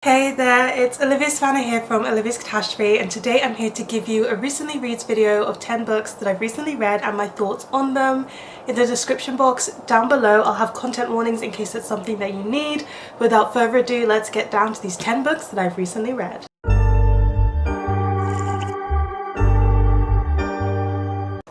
Hey there, it's Olivia Savannah here from Olivia's Catastrophe, and today I'm here to give you a recently reads video of 10 books that I've recently read and my thoughts on them. In the description box down below I'll have content warnings in case it's something that you need. Without further ado, let's get down to these 10 books that I've recently read.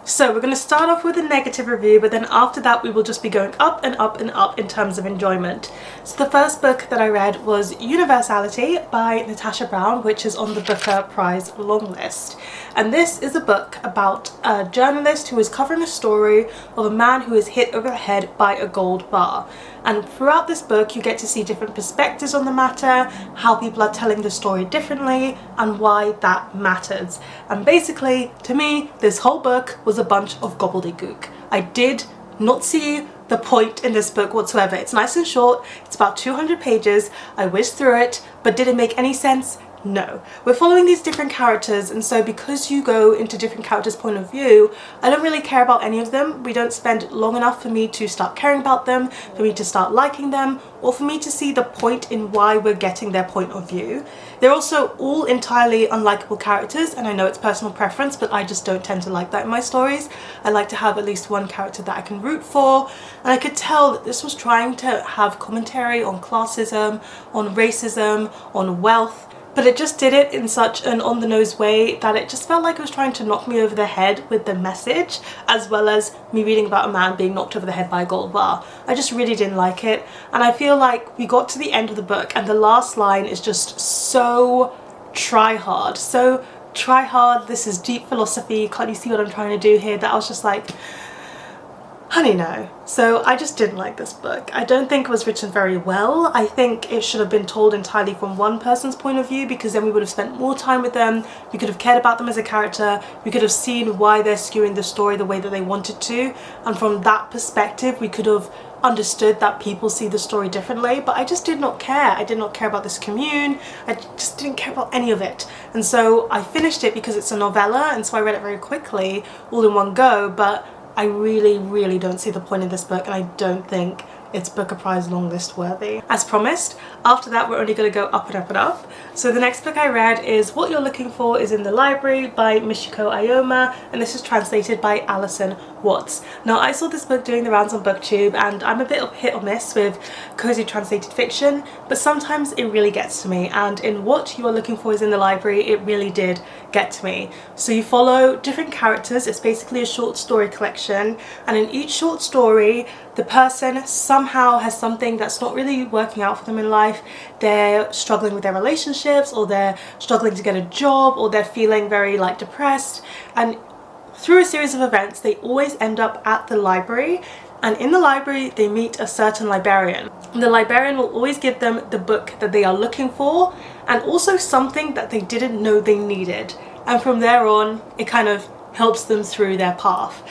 So we're going to start off with a negative review, but then after that we will just be going up and up and up in terms of enjoyment. So the first book that I read was Universality by Natasha, which is on the Booker Prize long list. And this is a book about a journalist who is covering a story of a man who is hit over the head by a gold bar. And throughout this book you get to see different perspectives on the matter, how people are telling the story differently, and why that matters. And basically, to me, this whole book was a bunch of gobbledygook. I did not see the point in this book whatsoever. It's nice and short, it's about 200 pages, I whizzed through it, but did it make any sense? No. We're following these different characters, and so because you go into different characters' point of view, I don't really care about any of them. We don't spend long enough for me to start caring about them, for me to start liking them, or for me to see the point in why we're getting their point of view. They're also all entirely unlikable characters, and I know it's personal preference, but I just don't tend to like that in my stories. I like to have at least one character that I can root for, and I could tell that this was trying to have commentary on classism, on racism, on wealth, but it just did it in such an on-the-nose way that it just felt like it was trying to knock me over the head with the message, as well as me reading about a man being knocked over the head by a gold bar. I just really didn't like it, and I feel like we got to the end of the book and the last line is just so try hard. So try hard, this is deep philosophy, can't you see what I'm trying to do here? That I was just like, honey, no. So I just didn't like this book. I don't think it was written very well. I think it should have been told entirely from one person's point of view, because then we would have spent more time with them, we could have cared about them as a character, we could have seen why they're skewing the story the way that they wanted to, and from that perspective we could have understood that people see the story differently. But I just did not care. I did not care about this commune. I just didn't care about any of it. And so I finished it because it's a novella, and so I read it very quickly, all in one go, but I really don't see the point in this book, and I don't think it's Booker Prize long list worthy. As promised, after that we're only going to go up and up and up. So the next book I read is What You're Looking For Is in the Library by Michiko Aoyama, and this is translated by Alison Watts. Now I saw this book doing the rounds on booktube, and I'm a bit of hit or miss with cozy translated fiction, but sometimes it really gets to me, and in What You Are Looking For Is in the Library it really did get to me. So you follow different characters. It's basically a short story collection, and in each short story the person somehow has something that's not really working out for them in life. They're struggling with their relationships, or they're struggling to get a job, or they're feeling very depressed, and through a series of events they always end up at the library, and in the library they meet a certain librarian. And the librarian will always give them the book that they are looking for, and also something that they didn't know they needed, and from there on it kind of helps them through their path.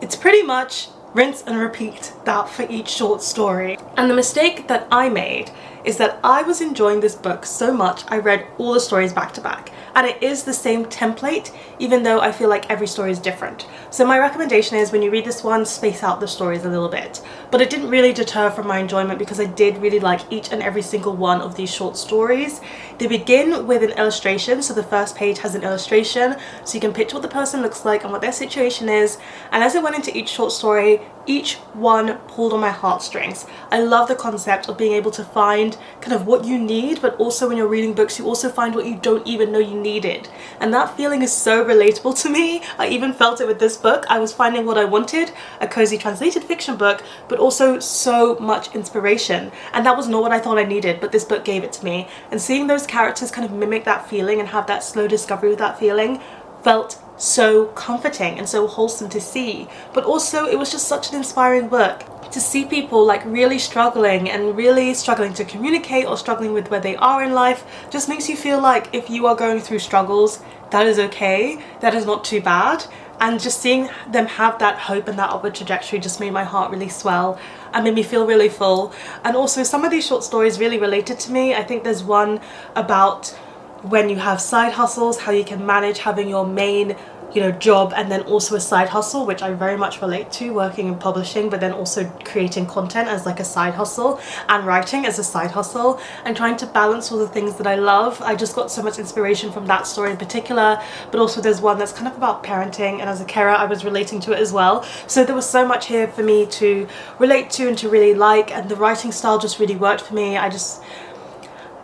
It's pretty much rinse and repeat that for each short story. And the mistake that I made is that I was enjoying this book so much I read all the stories back to back, and it is the same template even though I feel like every story is different. So my recommendation is, when you read this one, space out the stories a little bit. But it didn't really deter from my enjoyment, because I did really like each and every single one of these short stories. They begin with an illustration, so the first page has an illustration so you can picture what the person looks like and what their situation is, and as I went into each short story, each one pulled on my heartstrings. I love the concept of being able to find kind of what you need, but also when you're reading books you also find what you don't even know you needed, and that feeling is so relatable to me. I even felt it with this book. I was finding what I wanted, a cozy translated fiction book, but also so much inspiration, and that was not what I thought I needed, but this book gave it to me. And seeing those characters kind of mimic that feeling and have that slow discovery with that feeling felt so comforting and so wholesome to see. But also it was just such an inspiring book to see people really struggling and really struggling to communicate, or struggling with where they are in life. Just makes you feel like if you are going through struggles, that is okay, that is not too bad. And just seeing them have that hope and that upward trajectory just made my heart really swell and made me feel really full. And also some of these short stories really related to me. I think there's one about when you have side hustles, how you can manage having your main you know, job and then also a side hustle, which I very much relate to, working in publishing but then also creating content as like a side hustle and writing as a side hustle and trying to balance all the things that I love. I just got so much inspiration from that story in particular, but also there's one that's kind of about parenting, and as a carer I was relating to it as well. So there was so much here for me to relate to and to really like, and the writing style just really worked for me.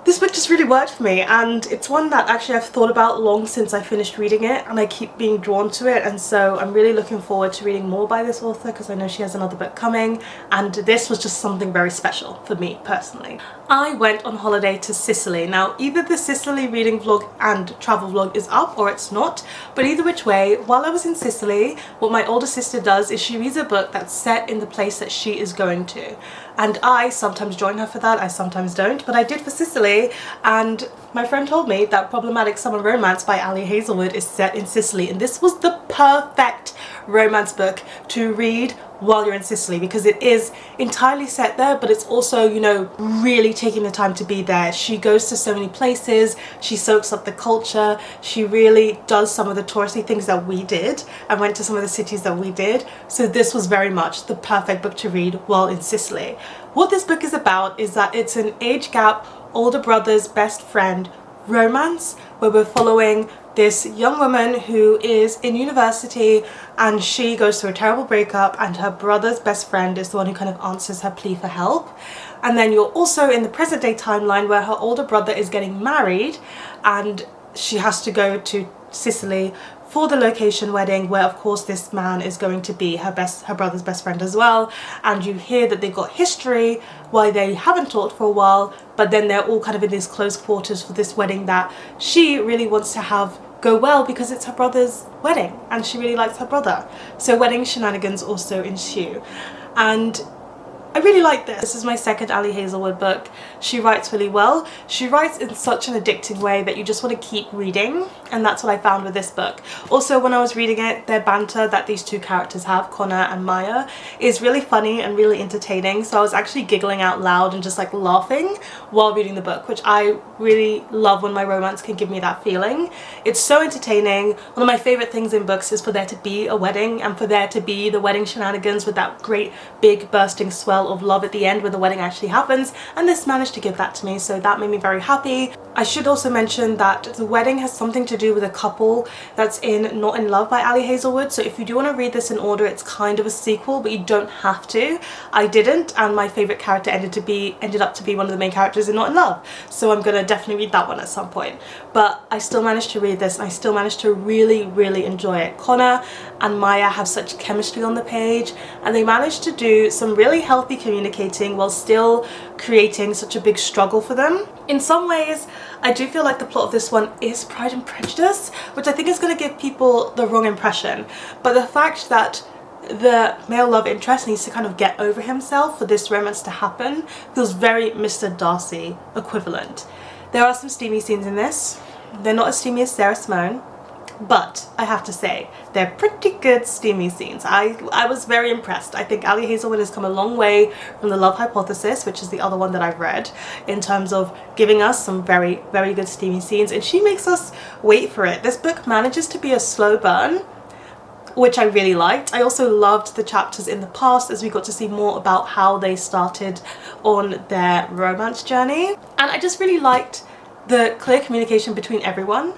This book just really worked for me, and it's one that actually I've thought about long since I finished reading it, and I keep being drawn to it, and so I'm really looking forward to reading more by this author because I know she has another book coming, and this was just something very special for me personally. I went on holiday to Sicily. Now either the Sicily reading vlog and travel vlog is up or it's not, but either which way, while I was in Sicily, what my older sister does is she reads a book that's set in the place that she is going to. And I sometimes join her for that, I sometimes don't, but I did for Sicily, and my friend told me that Problematic Summer Romance by Ali Hazelwood is set in Sicily, and this was the perfect romance book to read while you're in Sicily because it is entirely set there, but it's also, you know, really taking the time to be there. She goes to so many places, she soaks up the culture, she really does some of the touristy things that we did and went to some of the cities that we did. So this was very much the perfect book to read while in Sicily. What this book is about is that it's an age gap, older brother's best friend romance where we're following this young woman who is in university and she goes through a terrible breakup, and her brother's best friend is the one who kind of answers her plea for help. And then you're also in the present day timeline where her older brother is getting married and she has to go to Sicily for the location wedding where of course this man is going to be her brother's best friend as well. And you hear that they've got history why they haven't talked for a while, but then they're all kind of in these close quarters for this wedding that she really wants to have go well because it's her brother's wedding and she really likes her brother. So wedding shenanigans also ensue, and I really like this. This is my second Ali Hazelwood book. She writes really well. She writes in such an addicting way that you just want to keep reading, and that's what I found with this book. Also, when I was reading it, their banter that these two characters have, Connor and Maya, is really funny and really entertaining. So I was actually giggling out loud and just like laughing while reading the book, which I really love when my romance can give me that feeling. It's so entertaining. One of my favorite things in books is for there to be a wedding and for there to be the wedding shenanigans with that great big bursting swell of love at the end when the wedding actually happens, and this managed to give that to me, so that made me very happy. I should also mention that the wedding has something to do with a couple that's in Not in Love by Ali Hazelwood, so if you do want to read this in order, it's kind of a sequel, but you don't have to. I didn't, and my favourite character ended up to be one of the main characters in Not in Love, so I'm gonna definitely read that one at some point. But I still managed to read this and I still managed to really enjoy it. Connor and Maya have such chemistry on the page, and they managed to do some really healthy communicating while still creating such a big struggle for them. In some ways, I do feel like the plot of this one is Pride and Prejudice, which I think is going to give people the wrong impression. But the fact that the male love interest needs to kind of get over himself for this romance to happen feels very Mr. Darcy equivalent. There are some steamy scenes in this. They're not as steamy as Sarah Simone, but I have to say they're pretty good steamy scenes. I was very impressed. I think Ali Hazelwood has come a long way from The Love Hypothesis, which is the other one that I've read, in terms of giving us some very good steamy scenes, and she makes us wait for it. This book manages to be a slow burn, which I really liked. I also loved the chapters in the past as we got to see more about how they started on their romance journey, and I just really liked the clear communication between everyone,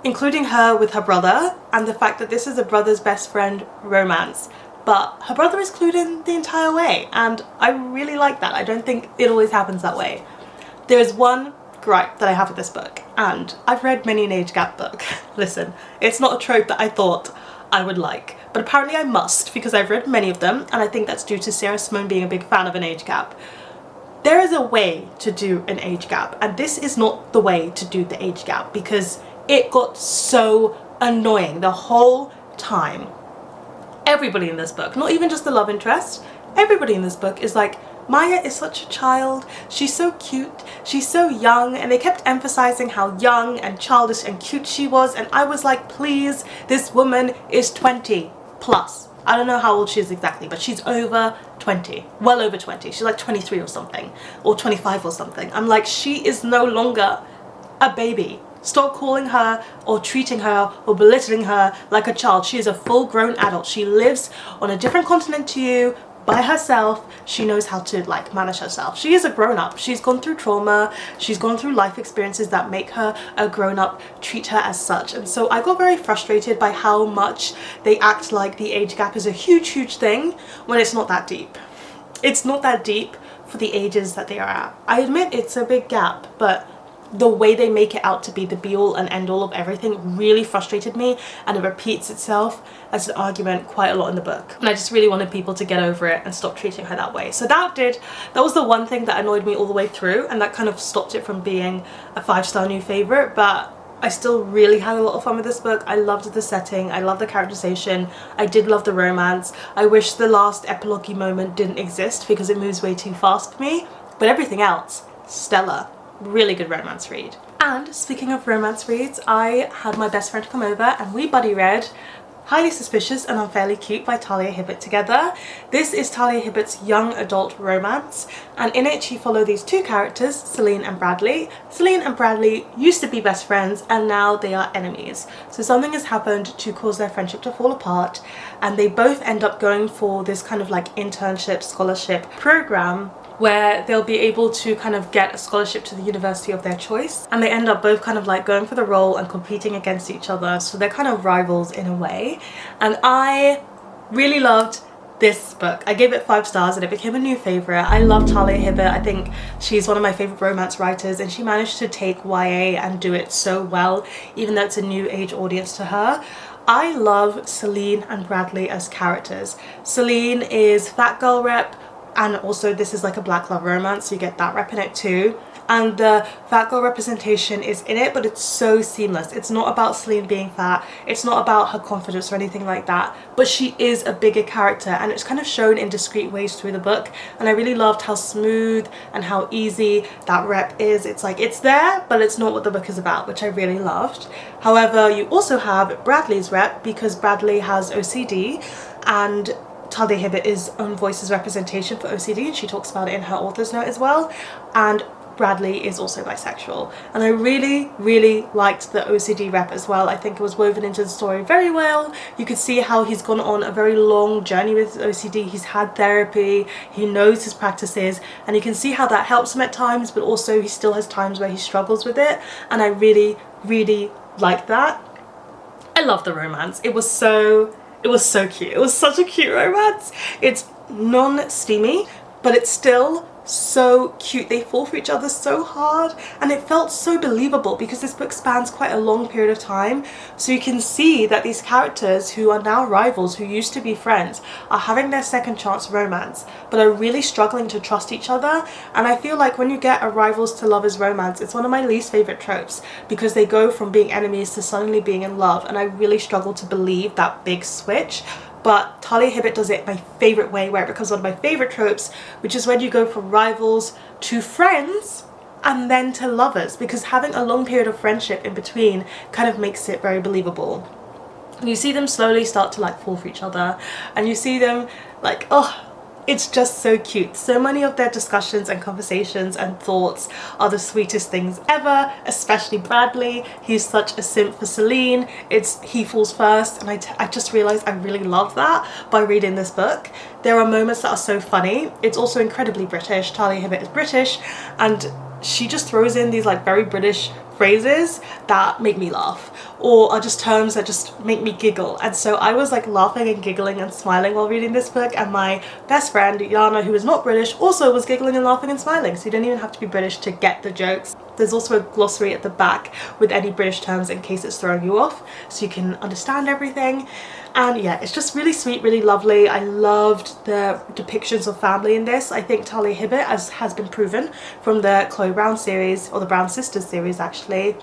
including her with her brother, and the fact that this is a brother's best friend romance, but her brother is clued in the entire way, and I really like that. I don't think it always happens that way. There is one gripe that I have with this book, and I've read many an age gap book. Listen, it's not a trope that I thought I would like, but apparently I must because I've read many of them, and I think that's due to Sarah Simone being a big fan of an age gap. There is a way to do an age gap, and this is not the way to do the age gap because it got so annoying the whole time. Everybody in this book, not even just the love interest, everybody in this book is like, Maya is such a child, she's so cute, she's so young, and they kept emphasizing how young and childish and cute she was, and I was like, please, this woman is 20 plus. I don't know how old she is exactly, but she's over 20, well over 20. She's like 23 or something, or 25 or something. I'm like, she is no longer a baby. Stop calling her or treating her or belittling her like a child. She is a full-grown adult. She lives on a different continent to you, by herself. She knows how to like manage herself. She is a grown-up. She's gone through trauma. She's gone through life experiences that make her a grown-up. Treat her as such. And so I got very frustrated by how much they act like the age gap is a huge thing when it's not that deep. It's not that deep for the ages that they are at. I admit it's a big gap, but the way they make it out to be the be-all and end-all of everything really frustrated me, and it repeats itself as an argument quite a lot in the book. And I just really wanted people to get over it and stop treating her that way. So that was the one thing that annoyed me all the way through, and that kind of stopped it from being a 5-star new favourite. But I still really had a lot of fun with this book. I loved the setting, I loved the characterization, I did love the romance. I wish the last epilogue-y moment didn't exist because it moves way too fast for me, but everything else, stellar. Really good romance read. And speaking of romance reads, I had my best friend come over and we buddy read Highly Suspicious and Unfairly Cute by Talia Hibbert together. This is Talia Hibbert's young adult romance, and in it you follow these two characters, Celine and Bradley. Celine and Bradley used to be best friends and now they are enemies. So something has happened to cause their friendship to fall apart, and they both end up going for this kind of like internship scholarship program where they'll be able to kind of get a scholarship to the university of their choice, and they end up both kind of like going for the role and competing against each other, so they're kind of rivals in a way. And I really loved this book. I gave it 5 stars and it became a new favourite. I love Talia Hibbert. I think she's one of my favourite romance writers, and she managed to take YA and do it so well, even though it's a new age audience to her. I love Celine and Bradley as characters. Celine is fat girl rep, and also this is like a black love romance, so you get that rep in it too. And the fat girl representation is in it, but it's so seamless. It's not about Celine being fat, it's not about her confidence or anything like that, but she is a bigger character, and it's kind of shown in discreet ways through the book. And I really loved how smooth and how easy that rep is. It's like it's there, but it's not what the book is about, which I really loved. However, you also have Bradley's rep, because Bradley has OCD, and Talia Hibbert is own voice's representation for OCD, and she talks about it in her author's note as well. And Bradley is also bisexual, and I really liked the OCD rep as well. I think it was woven into the story very well. You could see how he's gone on a very long journey with OCD. He's had therapy, he knows his practices, and you can see how that helps him at times, but also he still has times where he struggles with it, and I really like that. I love the romance. It was so cute. It was such a cute romance. It's non-steamy, but it's still so cute. They fall for each other so hard, and it felt so believable because this book spans quite a long period of time. So you can see that these characters who are now rivals, who used to be friends, are having their second chance romance, but are really struggling to trust each other. And I feel like when you get a rivals to lovers romance, it's one of my least favorite tropes, because they go from being enemies to suddenly being in love, and I really struggle to believe that big switch. But Talia Hibbert does it my favourite way, where it becomes one of my favourite tropes, which is when you go from rivals to friends and then to lovers, because having a long period of friendship in between kind of makes it very believable. And you see them slowly start to like fall for each other, and you see them like, oh, it's just so cute. So many of their discussions and conversations and thoughts are the sweetest things ever, especially Bradley. He's such a simp for Celine. He falls first, and I just realised I really love that by reading this book. There are moments that are so funny. It's also incredibly British. Talia Hibbert is British, and she just throws in these like very British phrases that make me laugh, or are just terms that just make me giggle. And so I was like laughing and giggling and smiling while reading this book, and my best friend Yana, who is not British, also was giggling and laughing and smiling. So you don't even have to be British to get the jokes. There's also a glossary at the back with any British terms in case it's throwing you off, so you can understand everything. And yeah, it's just really sweet, really lovely. I loved the depictions of family in this. I think Talia Hibbert, as has been proven from the Chloe Brown series, or the Brown Sisters series actually,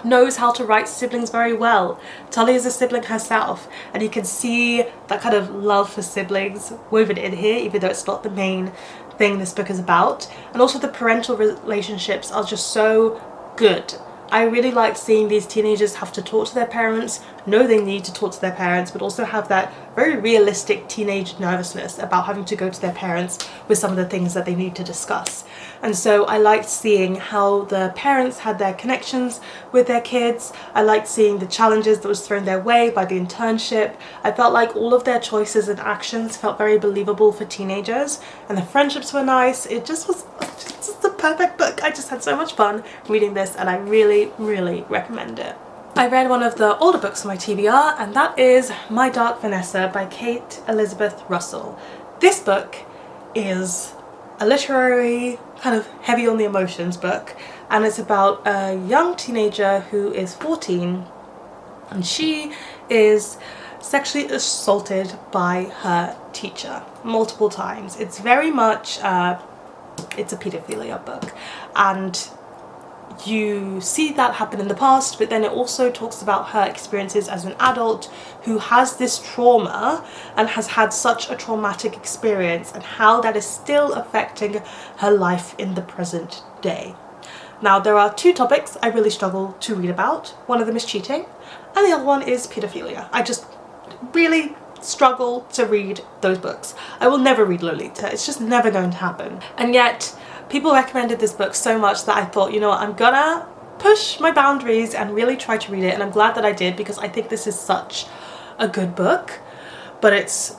knows how to write siblings very well. Talia is a sibling herself, and you can see that kind of love for siblings woven in here, even though it's not the main thing this book is about. And also the parental relationships are just so good. I really liked seeing these teenagers have to talk to their parents, know they need to talk to their parents, but also have that very realistic teenage nervousness about having to go to their parents with some of the things that they need to discuss. and so I liked seeing how the parents had their connections with their kids. I liked seeing the challenges that was thrown their way by the internship. I felt like all of their choices and actions felt very believable for teenagers, and the friendships were nice. It just was just the perfect book. I just had so much fun reading this, and I really, really recommend it. I read one of the older books on my TBR, and that is My Dark Vanessa by Kate Elizabeth Russell. This book is a literary, kind of heavy on the emotions book, and it's about a young teenager who is 14, and she is sexually assaulted by her teacher multiple times. It's very much it's a paedophilia book, and you see that happen in the past, but then it also talks about her experiences as an adult who has this trauma and has had such a traumatic experience, and how that is still affecting her life in the present day. Now, there are two topics I really struggle to read about. One of them is cheating, and the other one is paedophilia. I just really struggle to read those books. I will never read Lolita. It's just never going to happen. And yet people recommended this book so much that I thought, you know what, I'm gonna push my boundaries and really try to read it, and I'm glad that I did, because I think this is such a good book. But it's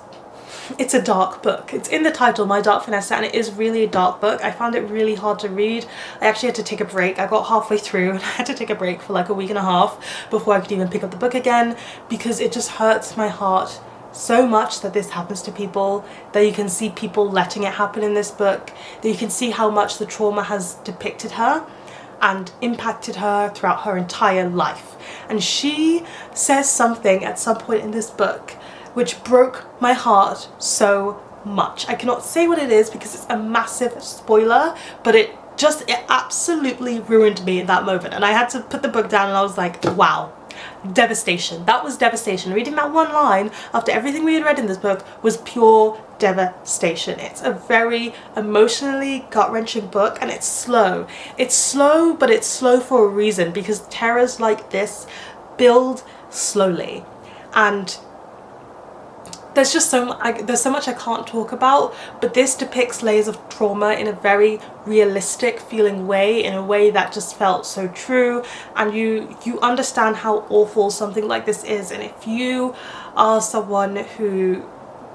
a dark book. It's in the title, My Dark Vanessa, and it is really a dark book. I found it really hard to read. I actually had to take a break. I got halfway through and I had to take a break for like a week and a half before I could even pick up the book again, because it just hurts my heart so much that this happens to people, that you can see people letting it happen in this book, that you can see how much the trauma has depicted her and impacted her throughout her entire life. And she says something at some point in this book which broke my heart so much. I cannot say what it is because it's a massive spoiler, but it absolutely ruined me in that moment, and I had to put the book down and I was like, wow. Devastation. That was devastation. Reading that one line after everything we had read in this book was pure devastation. It's a very emotionally gut-wrenching book, and it's slow. It's slow, but it's slow for a reason, because terrors like this build slowly, and there's just so much I can't talk about, but this depicts layers of trauma in a very realistic feeling way, in a way that just felt so true, and you understand how awful something like this is. And if you are someone who,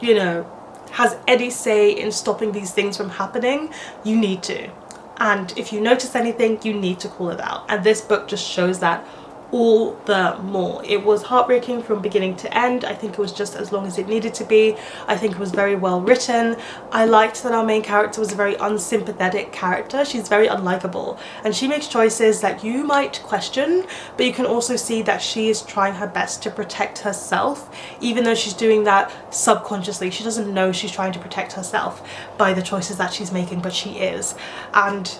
you know, has any say in stopping these things from happening, you need to. And if you notice anything, you need to call it out. And this book just shows that all the more. It was heartbreaking from beginning to end. I think it was just as long as it needed to be. I think it was very well written. I liked that our main character was a very unsympathetic character. She's very unlikable, and she makes choices that you might question, but you can also see that she is trying her best to protect herself, even though she's doing that subconsciously. She doesn't know she's trying to protect herself by the choices that she's making, but she is. And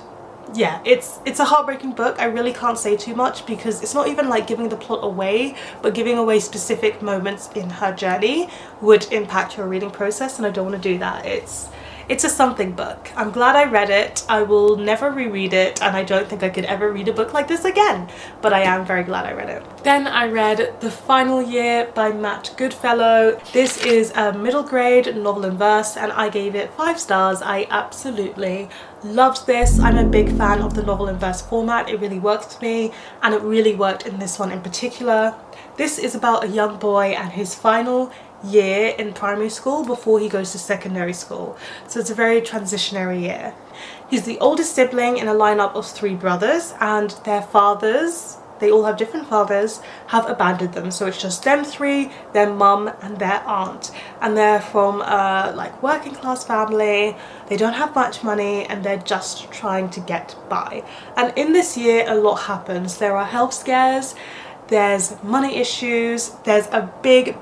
yeah, it's a heartbreaking book. I really can't say too much because it's not even like giving the plot away, but giving away specific moments in her journey would impact your reading process, and I don't want to do that. It's a something book. I'm glad I read it. I will never reread it, and I don't think I could ever read a book like this again, but I am very glad I read it. Then I read The Final Year by Matt Goodfellow. This is a middle grade novel in verse, and I gave it 5 stars. I absolutely loved this. I'm a big fan of the novel in verse format. It really works for me, and it really worked in this one in particular. This is about a young boy and his final year in primary school before he goes to secondary school, so it's a very transitionary year. He's the oldest sibling in a lineup of 3 brothers, and their fathers, they all have different fathers, have abandoned them, so it's just them 3, their mum and their aunt, and they're from a like working class family. They don't have much money and they're just trying to get by. And in this year a lot happens. There are health scares, there's money issues, there's a big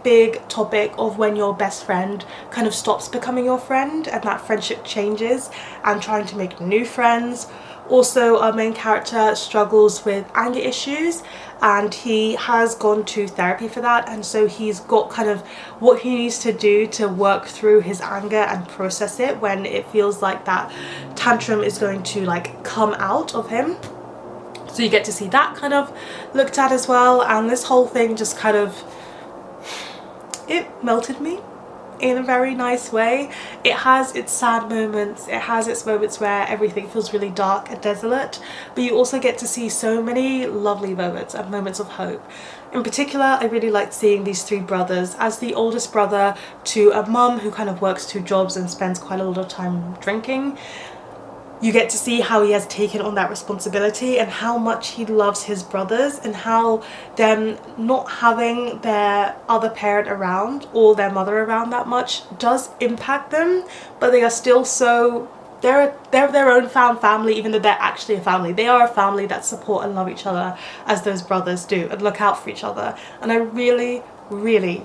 topic of when your best friend kind of stops becoming your friend and that friendship changes, and trying to make new friends. Also, our main character struggles with anger issues, and he has gone to therapy for that, and so he's got kind of what he needs to do to work through his anger and process it when it feels like that tantrum is going to like come out of him. So you get to see that kind of looked at as well, and this whole thing just kind of, it melted me. in a very nice way. It has its sad moments, it has its moments where everything feels really dark and desolate, but you also get to see so many lovely moments and moments of hope. In particular, I really liked seeing these three brothers. As the oldest brother to a mum who kind of works two jobs and spends quite a lot of time drinking, you get to see how he has taken on that responsibility and how much he loves his brothers, and how them not having their other parent around or their mother around that much does impact them, but they are still so, they're their own found family, even though they're actually a family. They are a family that support and love each other as those brothers do, and look out for each other. And I really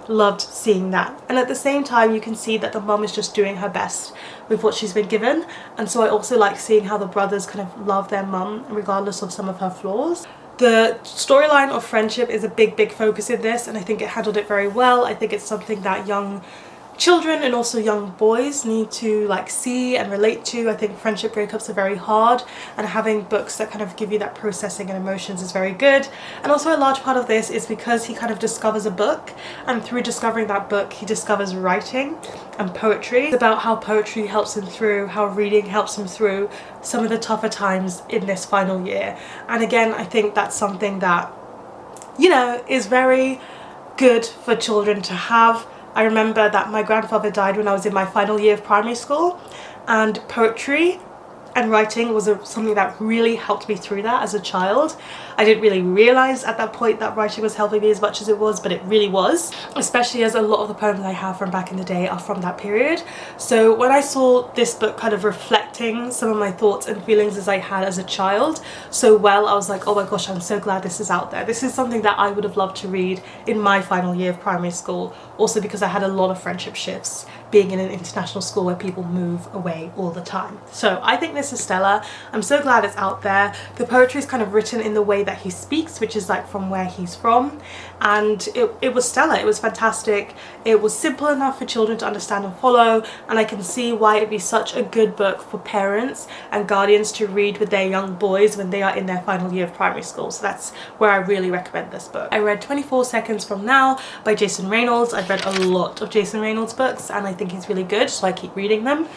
loved seeing that. And at the same time, you can see that the mum is just doing her best with what she's been given, and so I also like seeing how the brothers kind of love their mum regardless of some of her flaws. The storyline of friendship is a big focus in this, and I think it handled it very well. I think it's something that young children and also young boys need to like see and relate to. I think friendship breakups are very hard, and having books that kind of give you that processing and emotions is very good. And also a large part of this is because he kind of discovers a book, and through discovering that book he discovers writing and poetry. It's about how poetry helps him through, how reading helps him through some of the tougher times in this final year. And again, I think that's something that, you know, is very good for children to have. I remember that my grandfather died when I was in my final year of primary school, and poetry and writing was something that really helped me through that as a child. I didn't really realise at that point that writing was helping me as much as it was, but it really was, especially as a lot of the poems I have from back in the day are from that period. So when I saw this book kind of reflecting some of my thoughts and feelings as I had as a child so well, I was like, oh my gosh, I'm so glad this is out there. This is something that I would have loved to read in my final year of primary school, also because I had a lot of friendship shifts being in an international school where people move away all the time. So I think this is stellar. I'm so glad it's out there. The poetry is kind of written in the way that he speaks, which is like from where he's from, and it was stellar. It was fantastic. It was simple enough for children to understand and follow, and I can see why it'd be such a good book for parents and guardians to read with their young boys when they are in their final year of primary school. So that's where I really recommend this book. I read 24 Seconds From Now by Jason Reynolds. I've read a lot of Jason Reynolds books and I think he's really good, so I keep reading them.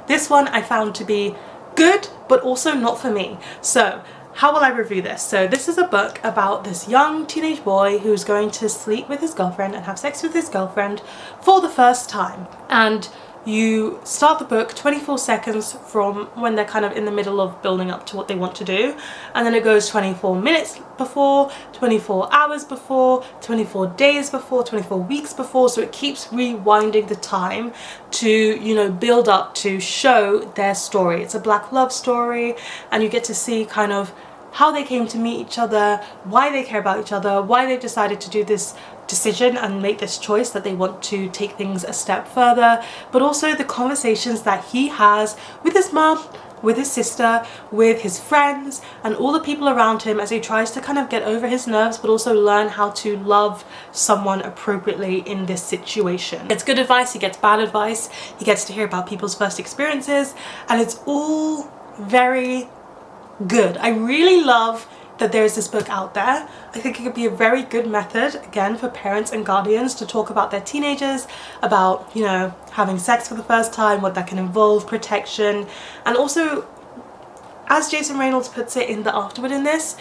This one I found to be good, but also not for me. So how will I review this? So this is a book about this young teenage boy who's going to sleep with his girlfriend and have sex with his girlfriend for the first time. And you start the book 24 seconds from when they're kind of in the middle of building up to what they want to do, and then it goes 24 minutes before, 24 hours before, 24 days before, 24 weeks before, so it keeps rewinding the time to, you know, build up to show their story. It's a black love story, and you get to see kind of how they came to meet each other, why they care about each other, why they decided to do this decision and make this choice that they want to take things a step further, but also the conversations that he has with his mom, with his sister, with his friends, and all the people around him as he tries to kind of get over his nerves, but also learn how to love someone appropriately in this situation. He gets good advice, he gets bad advice, he gets to hear about people's first experiences, and it's all very good. I really love that there is this book out there. I think it could be a very good method, again, for parents and guardians to talk about their teenagers, about, you know, having sex for the first time, what that can involve, protection, and also, as Jason Reynolds puts it in the afterword in this,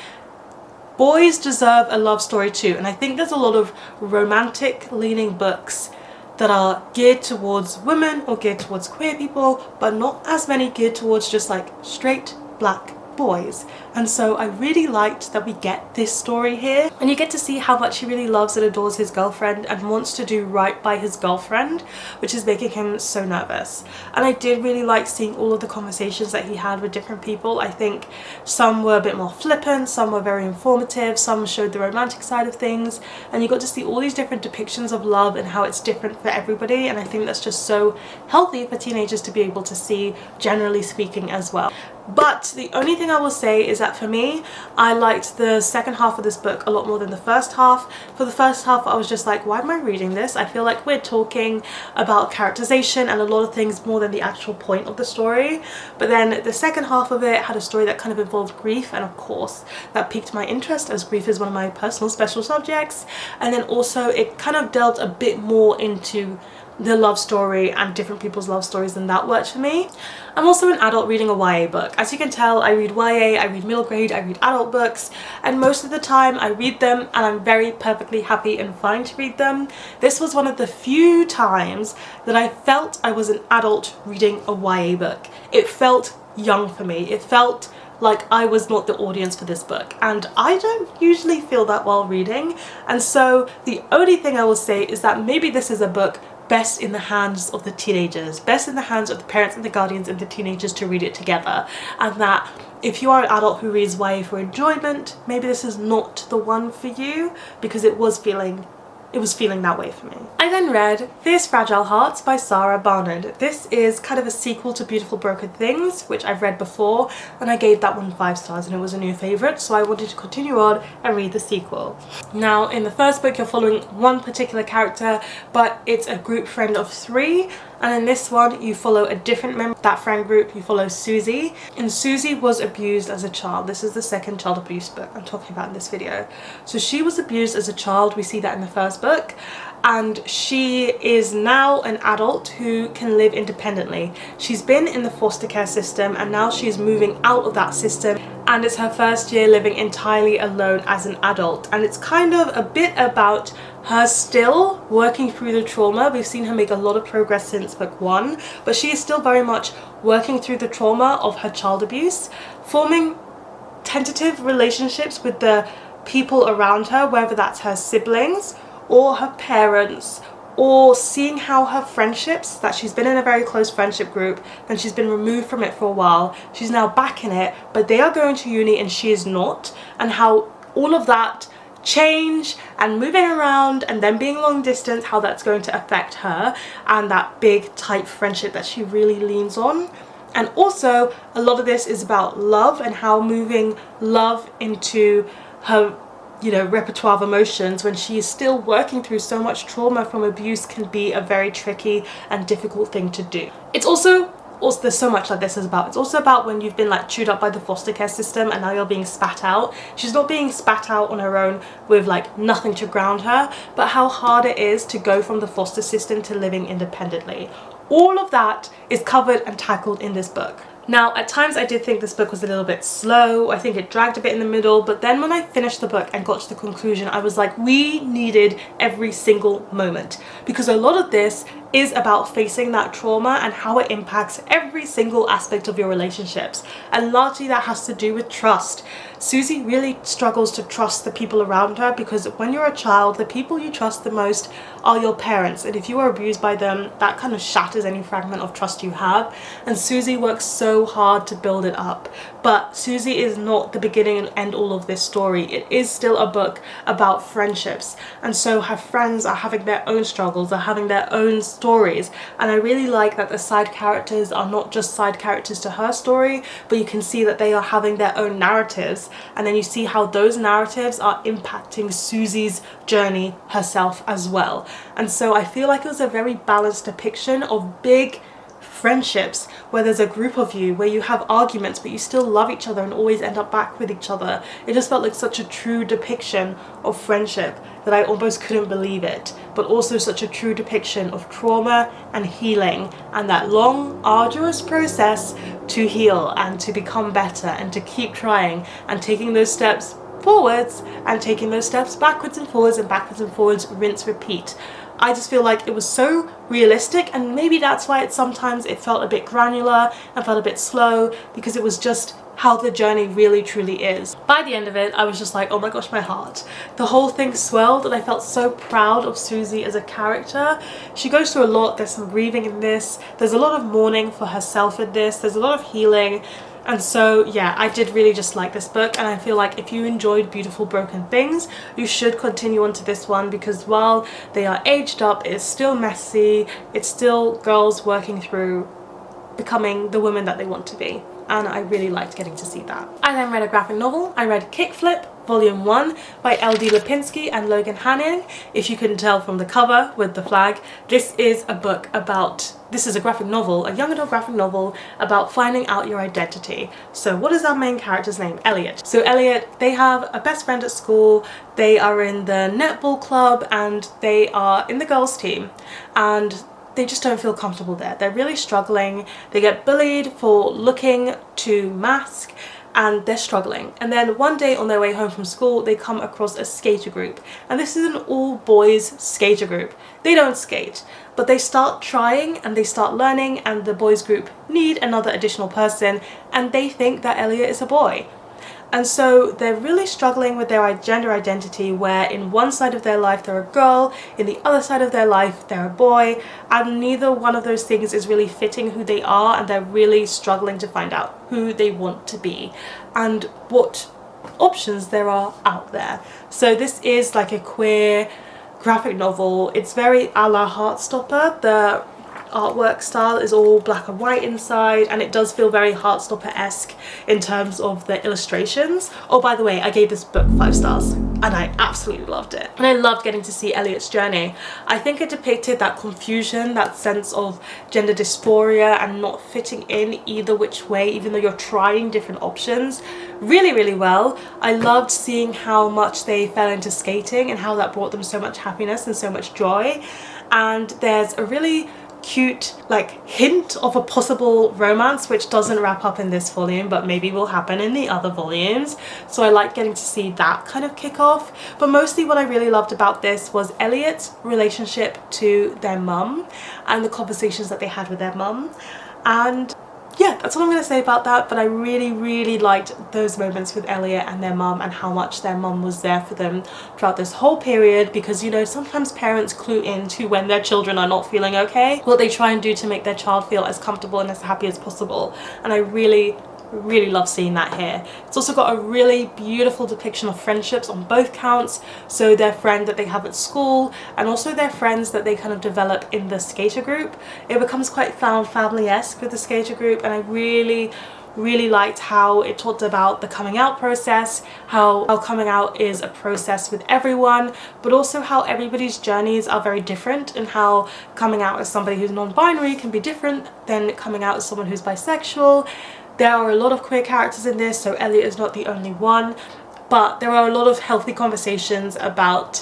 boys deserve a love story too. And I think there's a lot of romantic leaning books that are geared towards women or geared towards queer people, but not as many geared towards just like straight black boys. And so I really liked that we get this story here, and you get to see how much he really loves and adores his girlfriend and wants to do right by his girlfriend, which is making him so nervous. And I did really like seeing all of the conversations that he had with different people. I think some were a bit more flippant, some were very informative, some showed the romantic side of things, and you got to see all these different depictions of love and how it's different for everybody. And I think that's just so healthy for teenagers to be able to see, generally speaking, as well. But the only thing I will say is that for me, I liked the second half of this book a lot more than the first half. For the first half, I was just like, why am I reading this? I feel like we're talking about characterization and a lot of things more than the actual point of the story. But then the second half of it had a story that kind of involved grief, and of course that piqued my interest, as grief is one of my personal special subjects. And then also it kind of delved a bit more into the love story and different people's love stories, and that worked for me. I'm also an adult reading a YA book. As you can tell, I read YA, I read middle grade, I read adult books, and most of the time I read them and I'm very perfectly happy and fine to read them. This was one of the few times that I felt I was an adult reading a YA book. It felt young for me. It felt like I was not the audience for this book, and I don't usually feel that while reading. And so the only thing I will say is that maybe this is a book best in the hands of the teenagers, best in the hands of the parents and the guardians and the teenagers to read it together, and that if you are an adult who reads YA for enjoyment, maybe this is not the one for you, because it was feeling that way for me. I then read Fierce Fragile Hearts by Sara Barnard. This is kind of a sequel to Beautiful Broken Things, which I've read before, and I gave that one 5 stars and it was a new favourite, so I wanted to continue on and read the sequel. Now, in the first book you're following one particular character, but it's a group friend of 3, and in this one you follow a different member of that friend group. You follow Susie, and Susie was abused as a child. This is the second child abuse book I'm talking about in this video. So she was abused as a child, we see that in the first book, and she is now an adult who can live independently. She's been in the foster care system and now she's moving out of that system, and it's her first year living entirely alone as an adult, and it's kind of a bit about her still working through the trauma. We've seen her make a lot of progress since book 1, but she is still very much working through the trauma of her child abuse, forming tentative relationships with the people around her, whether that's her siblings or her parents, or seeing how her friendships, that she's been in a very close friendship group, then she's been removed from it for a while, she's now back in it, but they are going to uni and she is not, and how all of that change and moving around and then being long distance, how that's going to affect her and that big tight friendship that she really leans on. And also a lot of this is about love and how moving love into her, you know, repertoire of emotions when she is still working through so much trauma from abuse can be a very tricky and difficult thing to do. It's also there's so much like this is about. It's also about when you've been like chewed up by the foster care system and now you're being spat out. She's not being spat out on her own with like nothing to ground her, but how hard it is to go from the foster system to living independently. All of that is covered and tackled in this book. Now, at times I did think this book was a little bit slow. I think it dragged a bit in the middle, but then when I finished the book and got to the conclusion, I was like, we needed every single moment, because a lot of this is about facing that trauma and how it impacts every single aspect of your relationships, and largely that has to do with trust. Susie really struggles to trust the people around her, because when you're a child, the people you trust the most are your parents, and if you are abused by them, that kind of shatters any fragment of trust you have, and Susie works so hard to build it up. But Susie is not the beginning and end all of this story. It is still a book about friendships, and so her friends are having their own struggles, are having their own stories, and I really like that the side characters are not just side characters to her story, but you can see that they are having their own narratives, and then you see how those narratives are impacting Susie's journey herself as well. And so I feel like it was a very balanced depiction of big friendships where there's a group of you where you have arguments but you still love each other and always end up back with each other. It just felt like such a true depiction of friendship that I almost couldn't believe it, but also such a true depiction of trauma and healing and that long arduous process to heal and to become better and to keep trying and taking those steps forwards and taking those steps backwards and forwards, rinse, repeat. I just feel like it was so realistic, and maybe that's why sometimes it felt a bit granular and felt a bit slow, because it was just how the journey really truly is. By the end of it, I was just like, oh my gosh, my heart. The whole thing swelled and I felt so proud of Susie as a character. She goes through a lot. There's some grieving in this. There's a lot of mourning for herself in this. There's a lot of healing. And so yeah, I did really just like this book, and I feel like if you enjoyed Beautiful Broken Things, you should continue on to this one, because while they are aged up, it's still messy, it's still girls working through becoming the women that they want to be, and I really liked getting to see that. I then read a graphic novel. I read Kickflip Volume 1 by L.D. Lapinski and Logan. If you can tell from the cover with the flag, this is a book about, this is a graphic novel, a young adult graphic novel about finding out your identity. So what is our main character's name? Elliot. So Elliot, they have a best friend at school, they are in the netball club and they are in the girls team, and they just don't feel comfortable there. They're really struggling. They get bullied for looking too mask, and they're struggling. And then one day on their way home from school, they come across a skater group, and this is an all boys skater group. They don't skate, but they start trying and they start learning, and the boys group need another additional person, and they think that Elliot is a boy. And so they're really struggling with their gender identity, where in one side of their life they're a girl, in the other side of their life they're a boy, and neither one of those things is really fitting who they are, and they're really struggling to find out who they want to be and what options there are out there. So this is like a queer graphic novel. It's very a la Heartstopper. The artwork style is all black and white inside, and it does feel very Heartstopper-esque in terms of the illustrations. Oh, by the way, I gave this book 5 stars and I absolutely loved it, and I loved getting to see Elliot's journey. I think it depicted that confusion, that sense of gender dysphoria and not fitting in either which way, even though you're trying different options, really, really well. I loved seeing how much they fell into skating and how that brought them so much happiness and so much joy. And there's a really cute like hint of a possible romance, which doesn't wrap up in this volume but maybe will happen in the other volumes, so I like getting to see that kind of kick off. But mostly what I really loved about this was Elliot's relationship to their mum and the conversations that they had with their mum. And yeah, that's all I'm going to say about that. But I really, really liked those moments with Elliot and their mum, and how much their mum was there for them throughout this whole period, because, you know, sometimes parents clue into when their children are not feeling okay, what they try and do to make their child feel as comfortable and as happy as possible. And I really love seeing that here. It's also got a really beautiful depiction of friendships on both counts, so their friend that they have at school and also their friends that they kind of develop in the skater group. It becomes quite found family-esque with the skater group, and I really liked how it talked about the coming out process, how coming out is a process with everyone, but also how everybody's journeys are very different, and how coming out as somebody who's non-binary can be different than coming out as someone who's bisexual. There are a lot of queer characters in this, so Elliot is not the only one, but there are a lot of healthy conversations about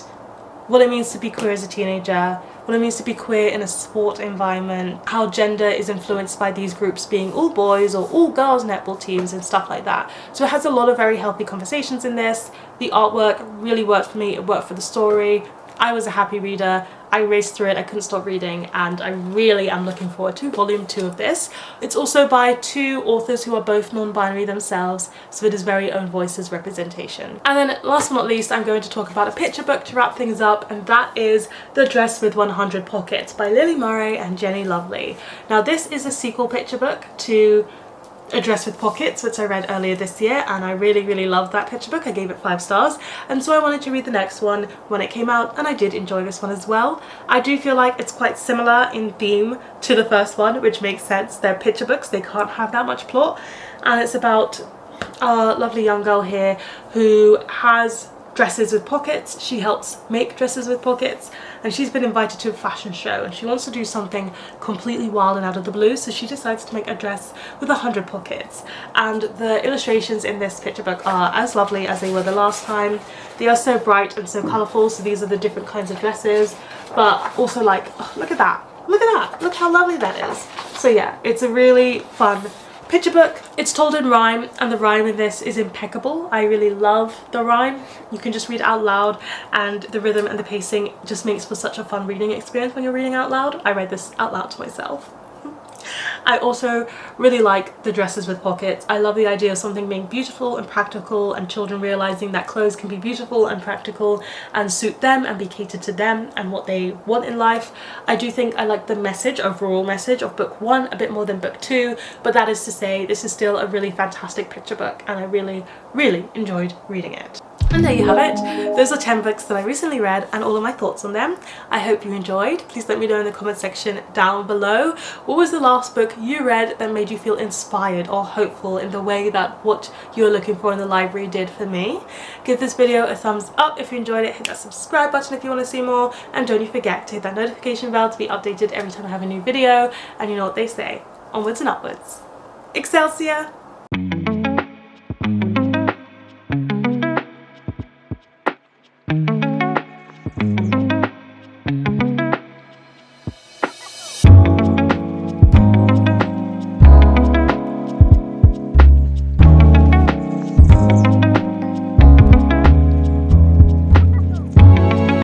what it means to be queer as a teenager, what it means to be queer in a sport environment, how gender is influenced by these groups being all boys or all girls netball teams and stuff like that. So it has a lot of very healthy conversations in this. The artwork really worked for me, it worked for the story. I was a happy reader. I raced through it, I couldn't stop reading, and I really am looking forward to volume 2 of this. It's also by 2 authors who are both non-binary themselves, so it is very own voices representation. And then last but not least, I'm going to talk about a picture book to wrap things up, and that is The Dress with 100 Pockets by Lily Murray and Jenny Lovlie. Now this is a sequel picture book to A Dress with Pockets, which I read earlier this year, and I really loved that picture book. I gave it 5 stars, and so I wanted to read the next one when it came out, and I did enjoy this one as well. I do feel like it's quite similar in theme to the first one, which makes sense. They're picture books, they can't have that much plot, and it's about a lovely young girl here who has dresses with pockets. She helps make dresses with pockets, and she's been invited to a fashion show, and she wants to do something completely wild and out of the blue, so she decides to make a dress with 100 pockets. And the illustrations in this picture book are as lovely as they were the last time. They are so bright and so colourful, so these are the different kinds of dresses, but also like, oh, look at that, look how lovely that is. So yeah, it's a really fun picture book. It's told in rhyme, and the rhyme in this is impeccable. I really love the rhyme. You can just read out loud, and the rhythm and the pacing just makes for such a fun reading experience when you're reading out loud. I read this out loud to myself. I also really like the dresses with pockets. I love the idea of something being beautiful and practical, and children realizing that clothes can be beautiful and practical and suit them and be catered to them and what they want in life. I do think I like the message, overall message of book 1 a bit more than book 2, but that is to say this is still a really fantastic picture book, and I really enjoyed reading it. And there you have it. Those are 10 books that I recently read and all of my thoughts on them. I hope you enjoyed. Please let me know in the comment section down below. What was the last book you read that made you feel inspired or hopeful in the way that what you're looking for in the library did for me? Give this video a thumbs up if you enjoyed it. Hit that subscribe button if you want to see more. And don't you forget to hit that notification bell to be updated every time I have a new video. And you know what they say, onwards and upwards. Excelsior!